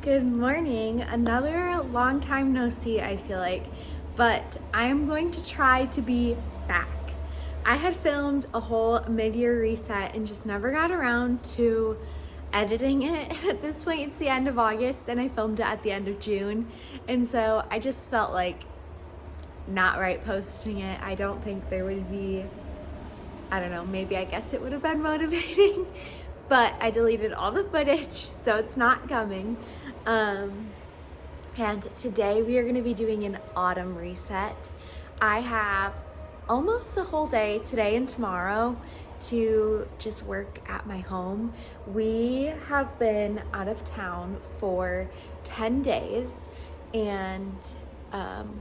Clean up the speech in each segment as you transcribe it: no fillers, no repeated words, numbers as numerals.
Good morning. Another long time no see, I feel like, but I am going to try to be back. I had filmed a whole mid-year reset and just never got around to editing it. At this point, it's the end of August and I filmed it at the end of June. And so I just felt like not right posting it. I don't think there would be, I don't know, maybe I guess it would have been motivating, but I deleted all the footage, so it's not coming. And today we are going to be doing an autumn reset. I have almost the whole day today and tomorrow to just work at my home. We have been out of town for 10 days and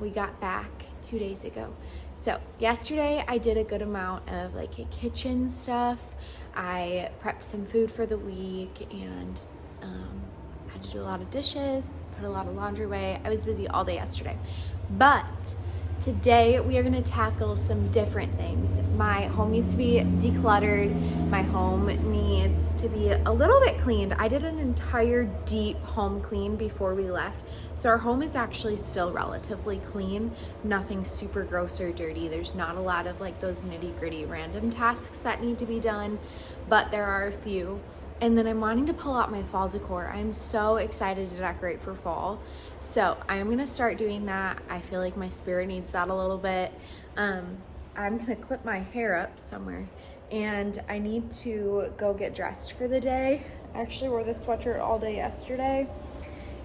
we got back 2 days ago. So yesterday I did a good amount of like kitchen stuff. I prepped some food for the week and had to do a lot of dishes, put a lot of laundry away. I was busy all day yesterday. But today we are gonna tackle some different things. My home needs to be decluttered. My home needs to be a little bit cleaned. I did an entire deep home clean before we left. So our home is actually still relatively clean. Nothing super gross or dirty. There's not a lot of like those nitty gritty random tasks that need to be done, but there are a few. And then I'm wanting to pull out my fall decor. I'm so excited to decorate for fall. So I'm gonna start doing that. I feel like my spirit needs that a little bit. I'm gonna clip my hair up somewhere and I need to go get dressed for the day. I actually wore this sweatshirt all day yesterday.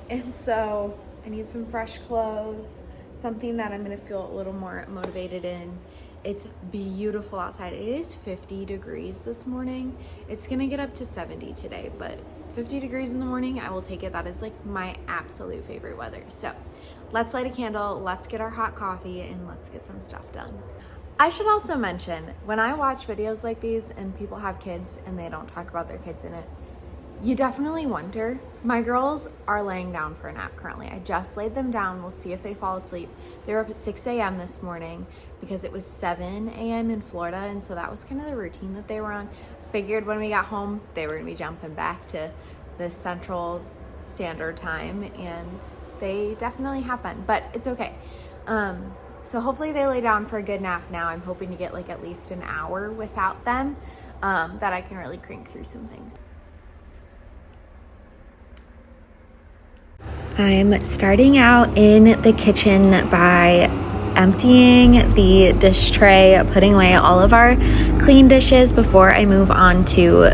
And so I need some fresh clothes, something that I'm gonna feel a little more motivated in. It's beautiful outside. It is 50 degrees this morning. It's gonna get up to 70 today, but 50 degrees in the morning, I will take it. That is like my absolute favorite weather. So let's light a candle, let's get our hot coffee, and let's get some stuff done. I should also mention, when I watch videos like these and people have kids and they don't talk about their kids in it, you definitely wonder. My girls are laying down for a nap currently. I just laid them down. We'll see if they fall asleep. They were up at 6 a.m. this morning because it was 7 a.m. in Florida, and so that was kind of the routine that they were on. Figured when we got home, they were gonna be jumping back to the Central Standard Time, and they definitely have been, but it's okay. So hopefully they lay down for a good nap now. I'm hoping to get like at least an hour without them, that I can really crank through some things. I'm starting out in the kitchen by emptying the dish tray, putting away all of our clean dishes before I move on to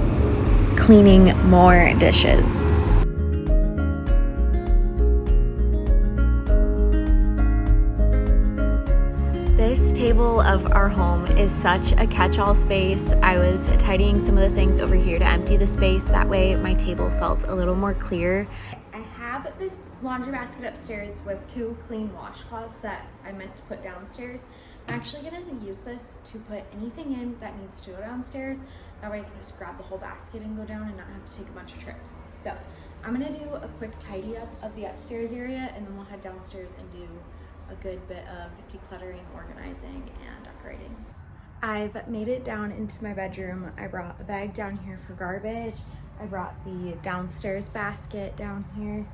cleaning more dishes. This table of our home is such a catch-all space. I was tidying some of the things over here to empty the space. That way my table felt a little more clear. I have this laundry basket upstairs with 2 clean washcloths that I meant to put downstairs. I'm actually gonna use this to put anything in that needs to go downstairs. That way I can just grab the whole basket and go down and not have to take a bunch of trips. So I'm gonna do a quick tidy up of the upstairs area and then we'll head downstairs and do a good bit of decluttering, organizing, and decorating. I've made it down into my bedroom. I brought a bag down here for garbage. I brought the downstairs basket down here.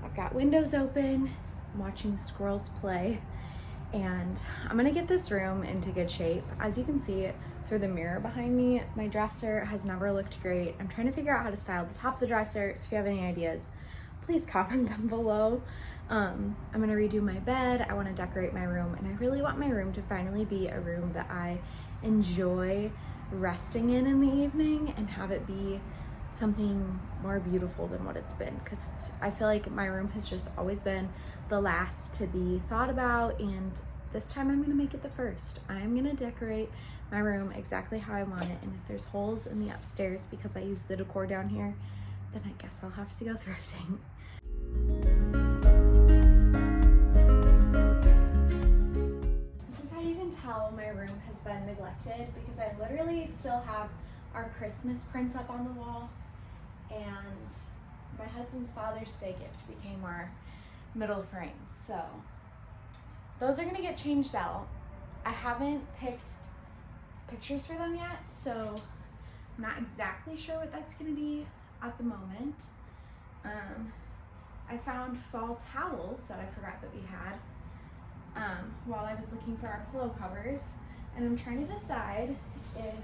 I've got windows open. I'm watching the squirrels play. And I'm gonna get this room into good shape. As you can see through the mirror behind me, my dresser has never looked great. I'm trying to figure out how to style the top of the dresser, so if you have any ideas, please comment them below. I'm gonna redo my bed. I wanna decorate my room, and I really want my room to finally be a room that I enjoy resting in the evening and have it be something more beautiful than what it's been, because I feel like my room has just always been the last to be thought about, and this time I'm gonna make it the first. I'm gonna decorate my room exactly how I want it, and if there's holes in the upstairs because I use the decor down here, then I guess I'll have to go thrifting. This is how you can tell my room has been neglected, because I literally still have our Christmas prints up on the wall, and my husband's Father's Day gift became our middle frame. So those are gonna get changed out. I haven't picked pictures for them yet, so I'm not exactly sure what that's gonna be at the moment. I found fall towels that I forgot that we had while I was looking for our pillow covers, and I'm trying to decide if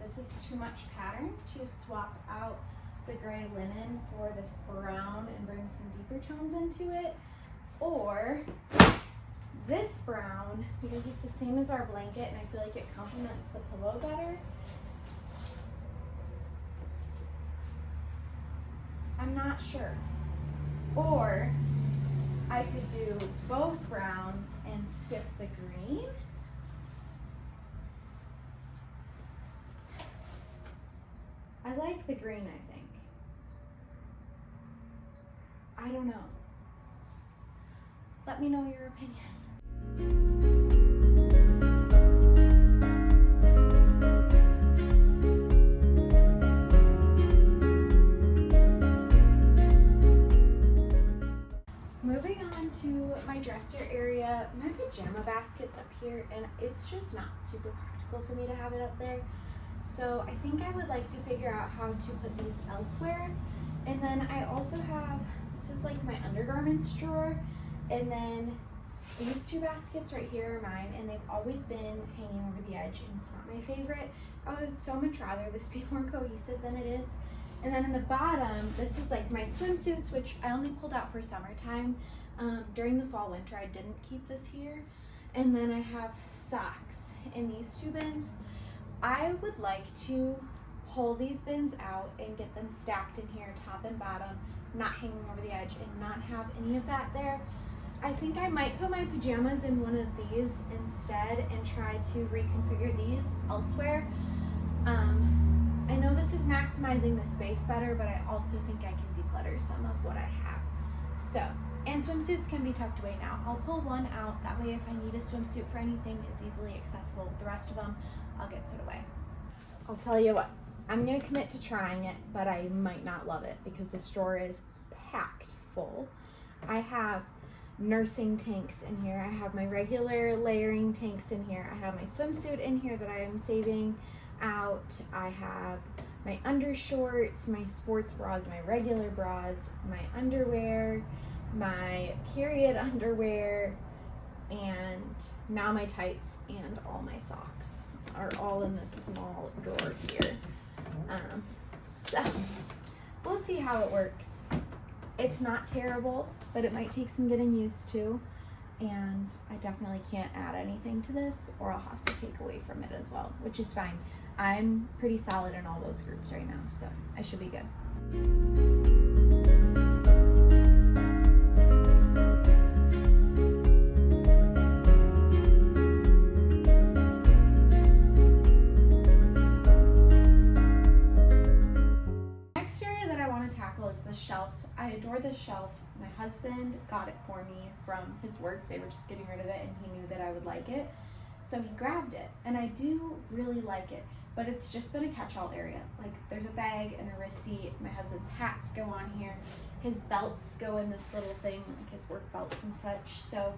this is too much pattern to swap out the gray linen for this brown and bring some deeper tones into it, or this brown, because it's the same as our blanket and I feel like it complements the pillow better. I'm not sure. Or I could do both browns and skip the green. I like the green, I think. I don't know. Let me know your opinion. Moving on to my dresser area, my pajama basket's up here and it's just not super practical for me to have it up there. So I think I would like to figure out how to put these elsewhere. And then I also have, this is like my undergarments drawer, and then these two baskets right here are mine, and they've always been hanging over the edge, and it's not my favorite. I would so much rather this be more cohesive than it is. And then in the bottom, this is like my swimsuits, which I only pulled out for summertime. During the fall, winter, I didn't keep this here. And then I have socks in these two bins. I would like to pull these bins out and get them stacked in here, top and bottom, not hanging over the edge, and not have any of that there. I think I might put my pajamas in one of these instead and try to reconfigure these elsewhere. I know this is maximizing the space better, but I also think I can declutter some of what I have. So, and swimsuits can be tucked away now. I'll pull one out, that way if I need a swimsuit for anything, it's easily accessible. The rest of them, I'll get put away. I'll tell you what, I'm gonna commit to trying it, but I might not love it because this drawer is packed full. I have nursing tanks in here. I have my regular layering tanks in here. I have my swimsuit in here that I am saving out. I have my undershorts, my sports bras, my regular bras, my underwear, my period underwear, and now my tights and all my socks are all in this small drawer here. So we'll see how it works. It's not terrible, but it might take some getting used to, and I definitely can't add anything to this or I'll have to take away from it as well, which is fine. I'm pretty solid in all those groups right now, so I should be good. Next area that I want to tackle is the shelf. I adore this shelf. My husband got it for me from his work. They were just getting rid of it and he knew that I would like it. So he grabbed it, and I do really like it, but it's just been a catch-all area. Like, there's a bag and a receipt. My husband's hats go on here. His belts go in this little thing, like his work belts and such. So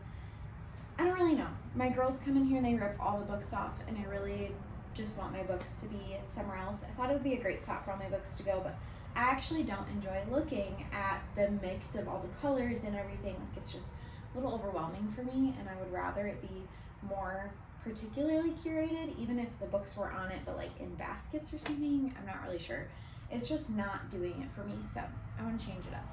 I don't really know. My girls come in here and they rip all the books off, and I really just want my books to be somewhere else. I thought it would be a great spot for all my books to go, but I actually don't enjoy looking at the mix of all the colors and everything. Like, it's just a little overwhelming for me, and I would rather it be more particularly curated, even if the books were on it, but like in baskets or something. I'm not really sure. It's just not doing it for me, so I want to change it up.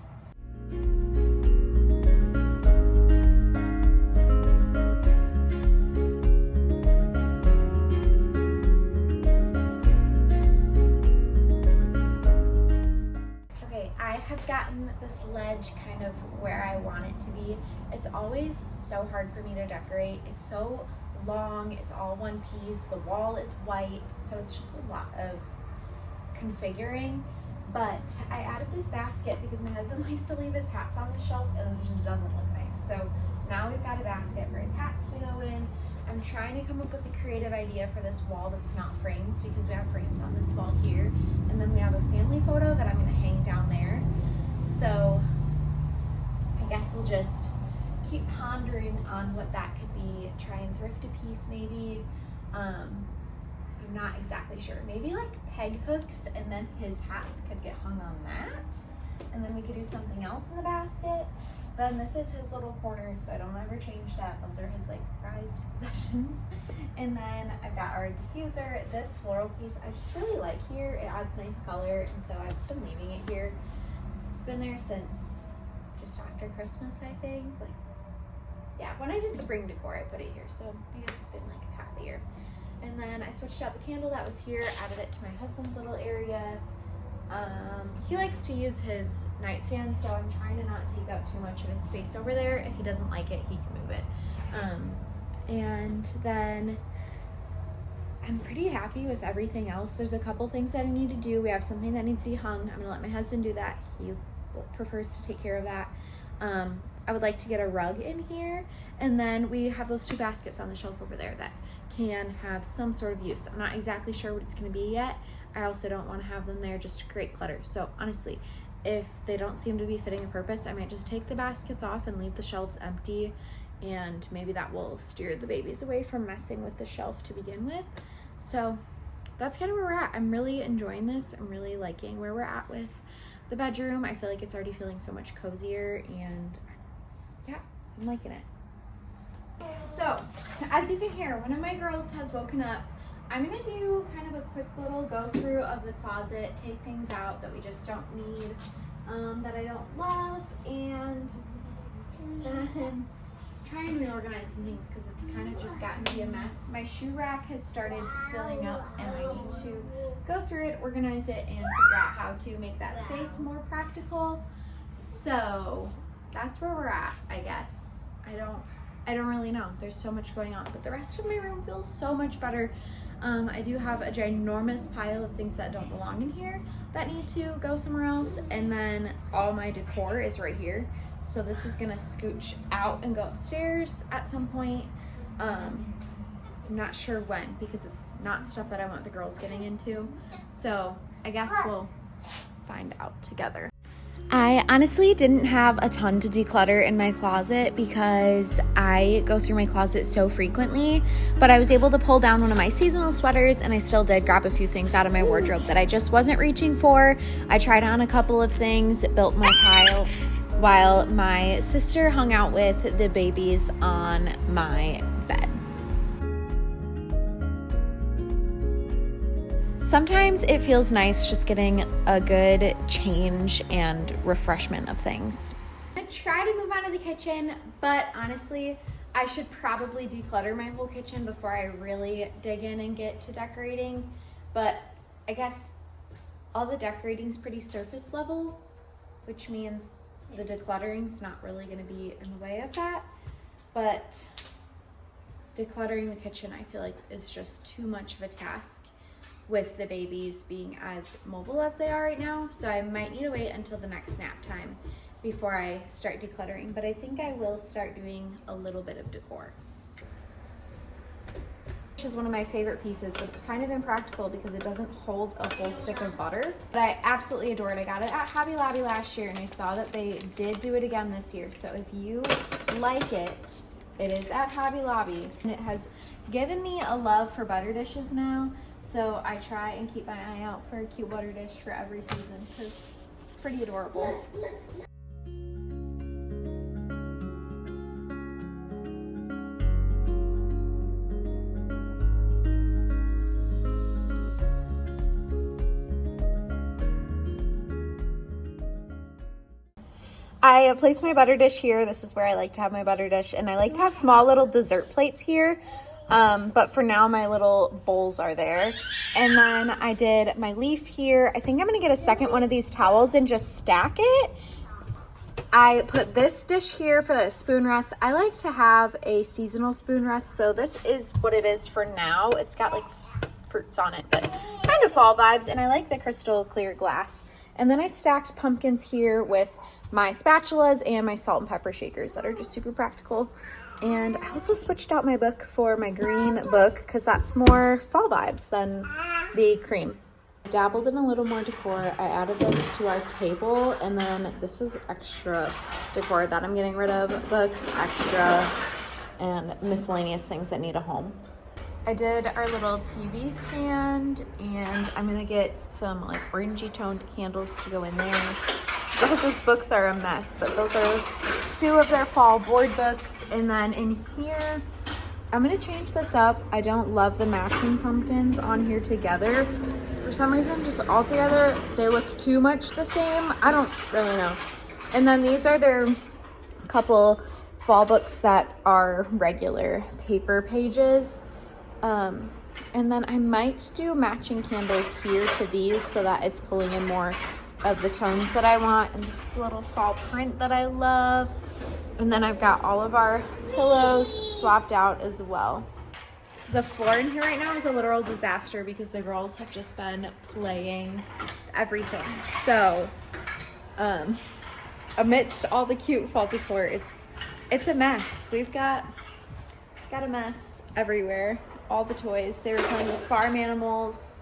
Okay, I have gotten this ledge kind of where I want it to be. It's always so hard for me to decorate. It's so long, it's all one piece, the wall is white, so it's just a lot of configuring. But I added this basket because my husband likes to leave his hats on the shelf and it just doesn't look nice. So now we've got a basket for his hats to go in. I'm trying to come up with a creative idea for this wall that's not frames, because we have frames on this wall here, and then we have a family photo that I'm going to hang down there. So I guess we'll just keep pondering on what that could be. Try and thrift a piece maybe. I'm not exactly sure. Maybe like peg hooks, and then his hats could get hung on that. and then we could do something else in the basket. Then this is his little corner, so I don't ever change that. Those are his like prized possessions. And then I've got our diffuser. This floral piece I just really like here. It adds nice color, and so I've been leaving it here. It's been there since just after Christmas, I think. Like, yeah, when I did spring decor, I put it here, so I guess it's been like half a year. And then I switched out the candle that was here, added it to my husband's little area. He likes to use his nightstand, so I'm trying to not take up too much of his space over there. If he doesn't like it, he can move it. And then I'm pretty happy with everything else. There's a couple things that I need to do. We have something that needs to be hung. I'm gonna let my husband do that. He prefers to take care of that. I would like to get a rug in here, and then we have those 2 baskets on the shelf over there that can have some sort of use. I'm not exactly sure what it's gonna be yet. I also don't want to have them there just to create clutter. So honestly, if they don't seem to be fitting a purpose, I might just take the baskets off and leave the shelves empty, and maybe that will steer the babies away from messing with the shelf to begin with. So that's kind of where we're at. I'm really enjoying this. I'm really liking where we're at with the bedroom. I feel like it's already feeling so much cozier, and yeah, I'm liking it. So as you can hear, one of my girls has woken up. I'm gonna do kind of a quick little go through of the closet, take things out that we just don't need, that I don't love, and then try and reorganize some things because it's kind of just gotten to be a mess. My shoe rack has started filling up, and I need to go through it, organize it, and figure out how to make that space more practical. So that's where we're at, I guess. I don't really know. There's so much going on, but the rest of my room feels so much better. I do have a ginormous pile of things that don't belong in here that need to go somewhere else, and then all my decor is right here. So this is gonna scooch out and go upstairs at some point. I'm not sure when, because it's not stuff that I want the girls getting into. So I guess we'll find out together. I honestly didn't have a ton to declutter in my closet because I go through my closet so frequently, but I was able to pull down one of my seasonal sweaters, and I still did grab a few things out of my wardrobe that I just wasn't reaching for. I tried on a couple of things, built my pile while my sister hung out with the babies on my bed. Sometimes it feels nice just getting a good change and refreshment of things. I'm gonna try to move out of the kitchen, but honestly, I should probably declutter my whole kitchen before I really dig in and get to decorating. But I guess all the decorating's pretty surface level, which means the decluttering's not really gonna be in the way of that. But decluttering the kitchen, I feel like, is just too much of a task with the babies being as mobile as they are right now. So I might need to wait until the next nap time before I start decluttering, but I think I will start doing a little bit of decor. Which is one of my favorite pieces, but it's kind of impractical because it doesn't hold a whole stick of butter, but I absolutely adore it. I got it at Hobby Lobby last year, and I saw that they did do it again this year. So if you like it, it is at Hobby Lobby, and it has given me a love for butter dishes now. So I try and keep my eye out for a cute butter dish for every season because it's pretty adorable. I placed my butter dish here. This is where I like to have my butter dish, and I like to have small little dessert plates here. But for now, my little bowls are there. And then I did my leaf here. I think I'm gonna get a second one of these towels and just stack it. I put this dish here for the spoon rest. I like to have a seasonal spoon rest, so this is what it is for now. It's got like fruits on it, but kind of fall vibes, and I like the crystal clear glass. And then I stacked pumpkins here with my spatulas and my salt and pepper shakers that are just super practical. And I also switched out my book for my green book because that's more fall vibes than the cream. I dabbled in a little more decor. I added this to our table, and then this is extra decor that I'm getting rid of. Books, extra, and miscellaneous things that need a home. I did our little TV stand, and I'm gonna get some like orangey toned candles to go in there. Rosa's books are a mess, but those are 2 of their fall board books. And then in here, I'm gonna change this up. I don't love the matching pumpkins on here together. For some reason, just all together, they look too much the same. I don't really know. And then these are their couple fall books that are regular paper pages. And then I might do matching candles here to these so that it's pulling in more of the tones that I want. And this little fall print that I love. And then I've got all of our pillows swapped out as well. The floor in here right now is a literal disaster because the girls have just been playing everything. So, amidst all the cute fall decor, it's a mess. We've got a mess everywhere. All the toys. They were playing with farm animals.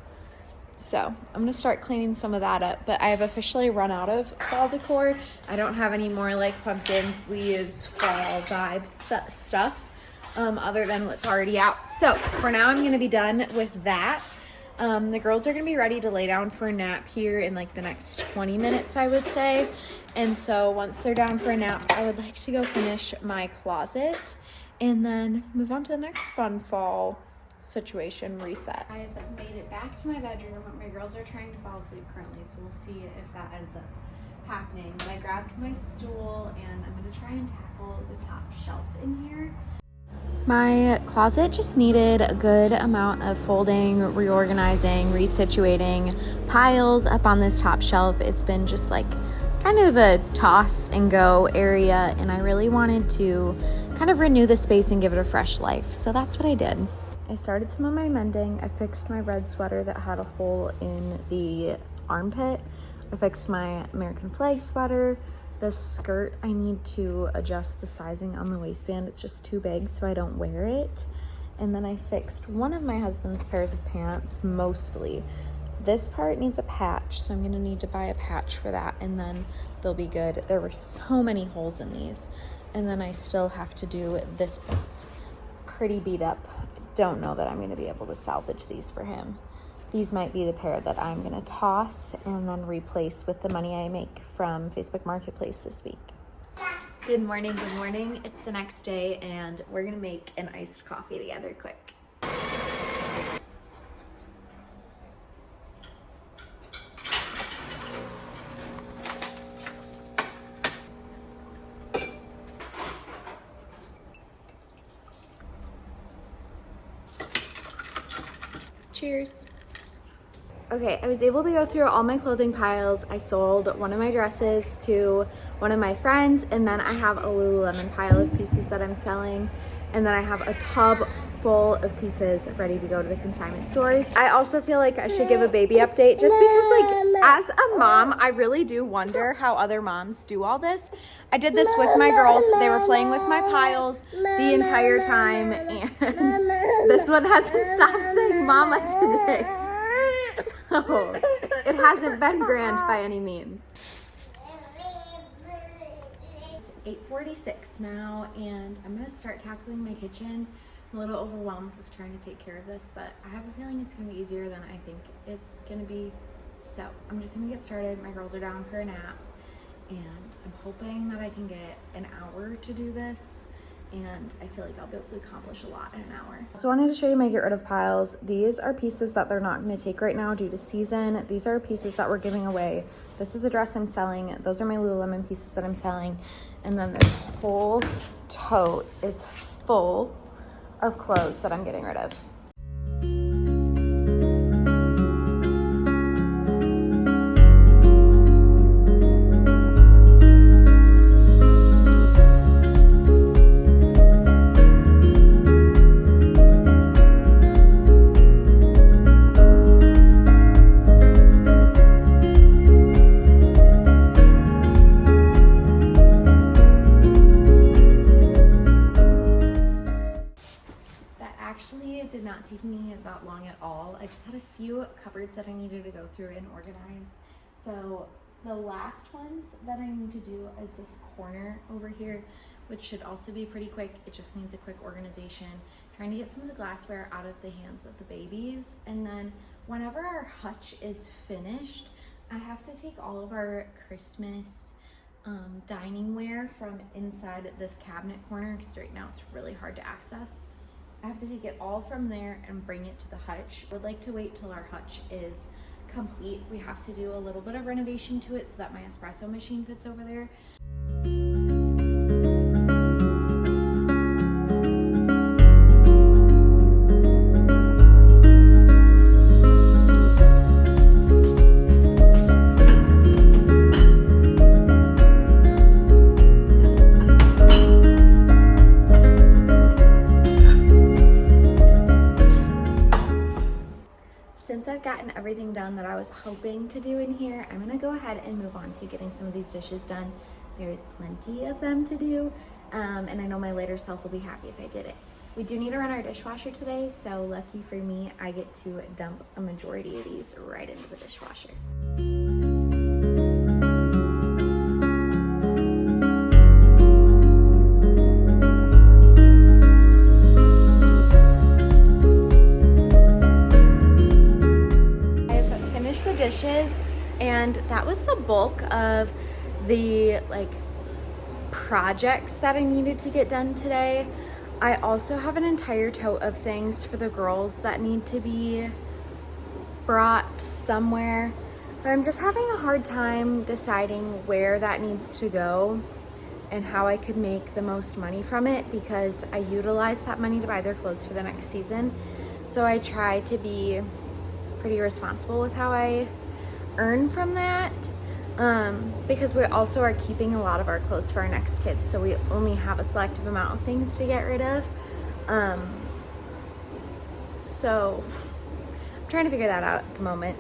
So I'm gonna start cleaning some of that up, but I have officially run out of fall decor. I don't have any more like pumpkins, leaves, fall vibe stuff other than what's already out. So for now, I'm gonna be done with that. The girls are gonna be ready to lay down for a nap here in like the next 20 minutes, I would say. And so once they're down for a nap, I would like to go finish my closet and then move on to the next fun fall situation reset. I've made it back to my bedroom. My girls are trying to fall asleep currently, so we'll see if that ends up happening. But I grabbed my stool and I'm gonna try and tackle the top shelf in here. My closet just needed a good amount of folding, reorganizing, resituating, piles up on this top shelf. It's been just like kind of a toss and go area, and I really wanted to kind of renew the space and give it a fresh life. So that's what I did. I started some of my mending. I fixed my red sweater that had a hole in the armpit. I fixed my American flag sweater. The skirt, I need to adjust the sizing on the waistband. It's just too big, so I don't wear it. And then I fixed one of my husband's pairs of pants, mostly. This part needs a patch, so I'm gonna need to buy a patch for that, and then they'll be good. There were so many holes in these. And then I still have to do this bit. Pretty beat up. Don't know that I'm gonna be able to salvage these for him. These might be the pair that I'm gonna toss and then replace with the money I make from Facebook Marketplace this week. Good morning, good morning. It's the next day and we're gonna make an iced coffee together quick. Cheers. Okay, I was able to go through all my clothing piles. I sold one of my dresses to one of my friends, and then I have a Lululemon pile of pieces that I'm selling, and then I have a tub full of pieces ready to go to the consignment stores. I also feel like I should give a baby update just because, like, as a mom, I really do wonder how other moms do all this. I did this with my girls. They were playing with my piles the entire time, and this one hasn't stopped saying mama today. So it hasn't been grand by any means. It's 8:46 now, and I'm gonna start tackling my kitchen. I'm a little overwhelmed with trying to take care of this, but I have a feeling it's gonna be easier than I think it's gonna be. So I'm just gonna get started. My girls are down for a nap, and I'm hoping that I can get an hour to do this, and I feel like I'll be able to accomplish a lot in an hour. So I wanted to show you my get rid of piles. These are pieces that they're not going to take right now due to season. These are pieces that we're giving away. This is a dress I'm selling. Those are my Lululemon pieces that I'm selling. And then this whole tote is full of clothes that I'm getting rid of. That I needed to go through and organize. So the last ones that I need to do is this corner over here, which should also be pretty quick. It just needs a quick organization. Trying to get some of the glassware out of the hands of the babies. And then whenever our hutch is finished, I have to take all of our Christmas dining ware from inside this cabinet corner because right now it's really hard to access. I have to take it all from there and bring it to the hutch. I would like to wait till our hutch is complete. We have to do a little bit of renovation to it so that my espresso machine fits over there. Since I've gotten everything done that I was hoping to do in here, I'm gonna go ahead and move on to getting some of these dishes done. There's plenty of them to do, and I know my later self will be happy if I did it. We do need to run our dishwasher today, so lucky for me, I get to dump a majority of these right into the dishwasher. Dishes, and that was the bulk of the projects that I needed to get done today. I also have an entire tote of things for the girls that need to be brought somewhere, but I'm just having a hard time deciding where that needs to go and how I could make the most money from it, because I utilized that money to buy their clothes for the next season. So I try to be pretty responsible with how I earn from that, because we also are keeping a lot of our clothes for our next kids, so we only have a selective amount of things to get rid of. So I'm trying to figure that out at the moment,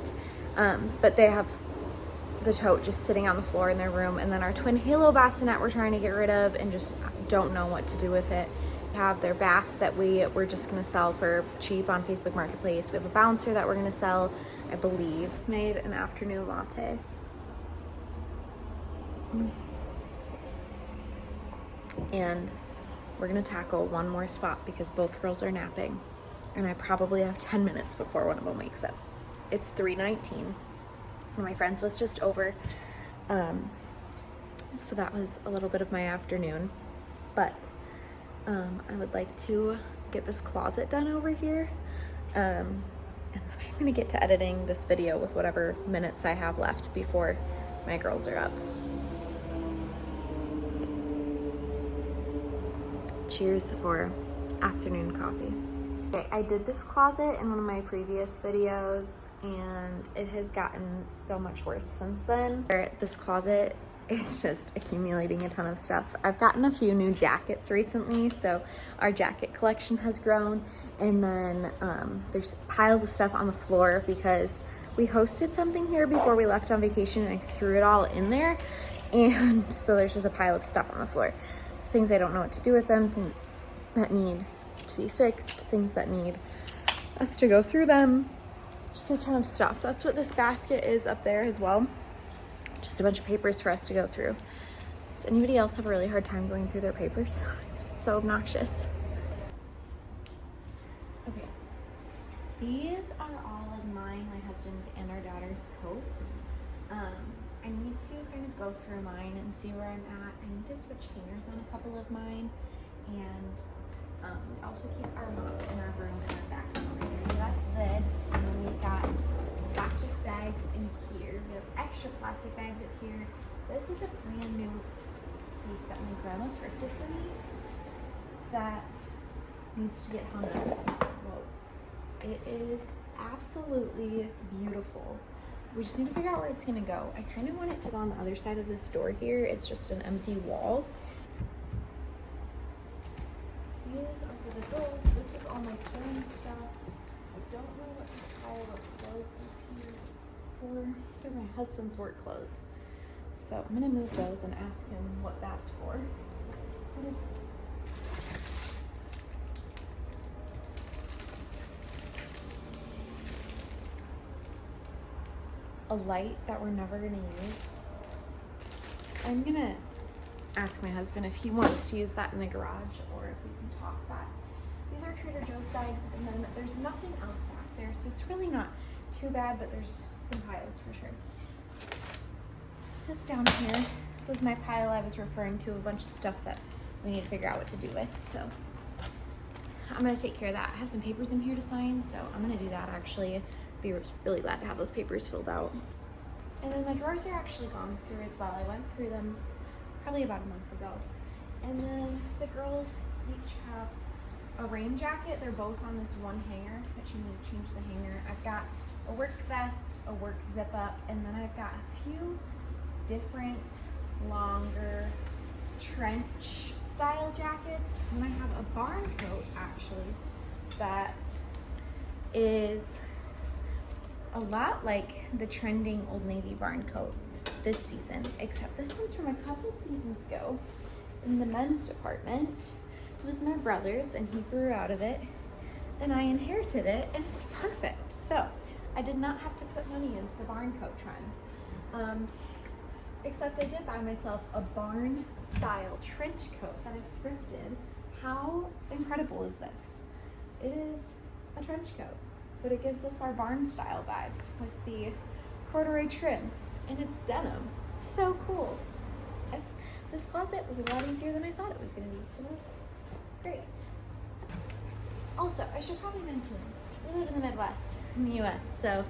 but they have the tote just sitting on the floor in their room, and then our twin halo bassinet we're trying to get rid of and just don't know what to do with it. Have their bath that we're just gonna sell for cheap on Facebook Marketplace. We have a bouncer that we're gonna sell, I believe. It's made an afternoon latte. And we're gonna tackle one more spot because both girls are napping, and I probably have 10 minutes before one of them wakes up. It's 3:19. One of my friends was just over, so that was a little bit of my afternoon, but I would like to get this closet done over here, and then I'm gonna get to editing this video with whatever minutes I have left before my girls are up. Cheers for afternoon coffee. Okay, I did this closet in one of my previous videos, and it has gotten so much worse since then. This closet is just accumulating a ton of stuff. I've gotten a few new jackets recently, so our jacket collection has grown, and then there's piles of stuff on the floor because we hosted something here before we left on vacation and I threw it all in there, and so there's just a pile of stuff on the floor. Things I don't know what to do with them, things that need to be fixed, things that need us to go through them, just a ton of stuff. That's what this basket is up there as well. Just a bunch of papers for us to go through. Does anybody else have a really hard time going through their papers? It's so obnoxious. Okay, these are all of mine, my husband, and our daughter's coats. I need to kind of go through mine and see where I'm at. I need to switch hangers on a couple of mine, and we also keep our mop in our room and our back room over here. So that's this, and then we've got plastic bags in here. We have extra plastic bags up here. This is a brand new piece that my grandma thrifted for me that needs to get hung up. Whoa. It is absolutely beautiful. We just need to figure out where it's gonna go. I kind of want it to go on the other side of this door here. It's just an empty wall. These are for the girls. This is all my sewing stuff. I don't know what this pile of clothes is here for. They're my husband's work clothes. So I'm gonna move those and ask him what that's for. What is this? A light that we're never gonna use. I'm gonna ask my husband if he wants to use that in the garage or if we can toss that. These are Trader Joe's bags, and then there's nothing else back there, so it's really not too bad, but there's some piles for sure. This down here was my pile I was referring to, a bunch of stuff that we need to figure out what to do with. So I'm gonna take care of that. I have some papers in here to sign, so I'm gonna do that actually. Be really glad to have those papers filled out. And then the drawers are actually gone through as well. I went through them probably about a month ago. And then the girls each have a rain jacket. They're both on this one hanger, but you need to change the hanger. I've got a work vest, a work zip up, and then I've got a few different longer trench style jackets. And I have a barn coat actually that is a lot like the trending Old Navy barn coat this season, except this one's from a couple seasons ago in the men's department. It was my brother's and he grew out of it and I inherited it and it's perfect. So I did not have to put money into the barn coat trend. Except I did buy myself a barn style trench coat that I thrifted. How incredible is this? It is a trench coat, but it gives us our barn style vibes with the corduroy trim and it's denim. It's so cool. This closet was a lot easier than I thought it was gonna be, so that's great. Also, I should probably mention, we live in the Midwest in the US, so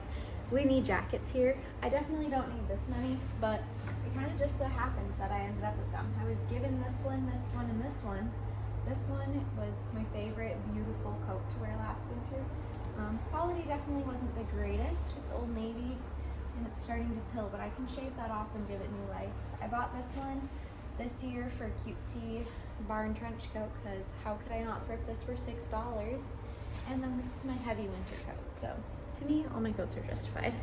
we need jackets here. I definitely don't need this many, but it kind of just so happens that I ended up with them. I was given this one, and this one. This one was my favorite beautiful coat to wear last winter. Quality definitely wasn't the greatest. It's Old Navy and it's starting to pill, but I can shave that off and give it new life. I bought this one this year for a cutesy barn trench coat because how could I not thrift this for $6? And then this is my heavy winter coat. So to me, all my coats are justified.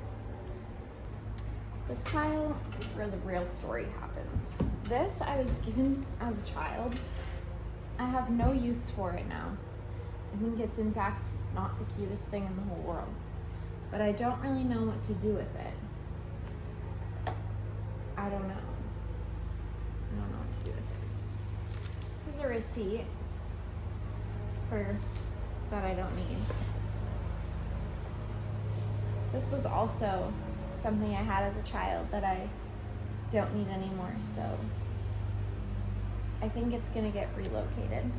This pile is where the real story happens. This I was given as a child. I have no use for it now. I think it's in fact not the cutest thing in the whole world, but I don't really know what to do with it. I don't know what to do with it. This is a receipt that I don't need. This was also something I had as a child that I don't need anymore, so I think it's gonna get relocated.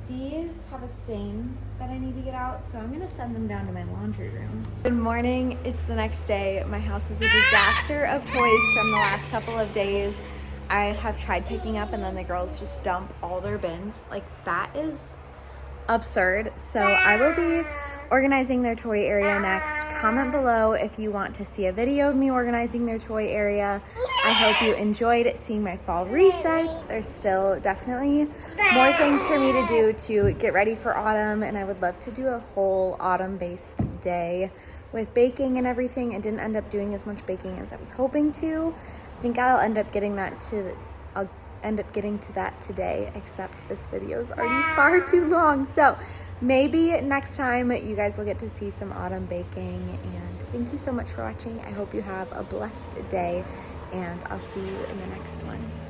These have a stain that I need to get out, so I'm gonna send them down to my laundry room. Good morning, it's the next day. My house is a disaster of toys from the last couple of days. I have tried picking up and then the girls just dump all their bins. Like, that is absurd. So I will be organizing their toy area next. Comment below if you want to see a video of me organizing their toy area. I hope you enjoyed seeing my fall reset. There's still definitely more things for me to do to get ready for autumn, and I would love to do a whole autumn-based day with baking and everything. I didn't end up doing as much baking as I was hoping to. I think I'll end up getting to that today, except this video is already far too long. So maybe next time you guys will get to see some autumn baking. And thank you so much for watching. I hope you have a blessed day, and I'll see you in the next one.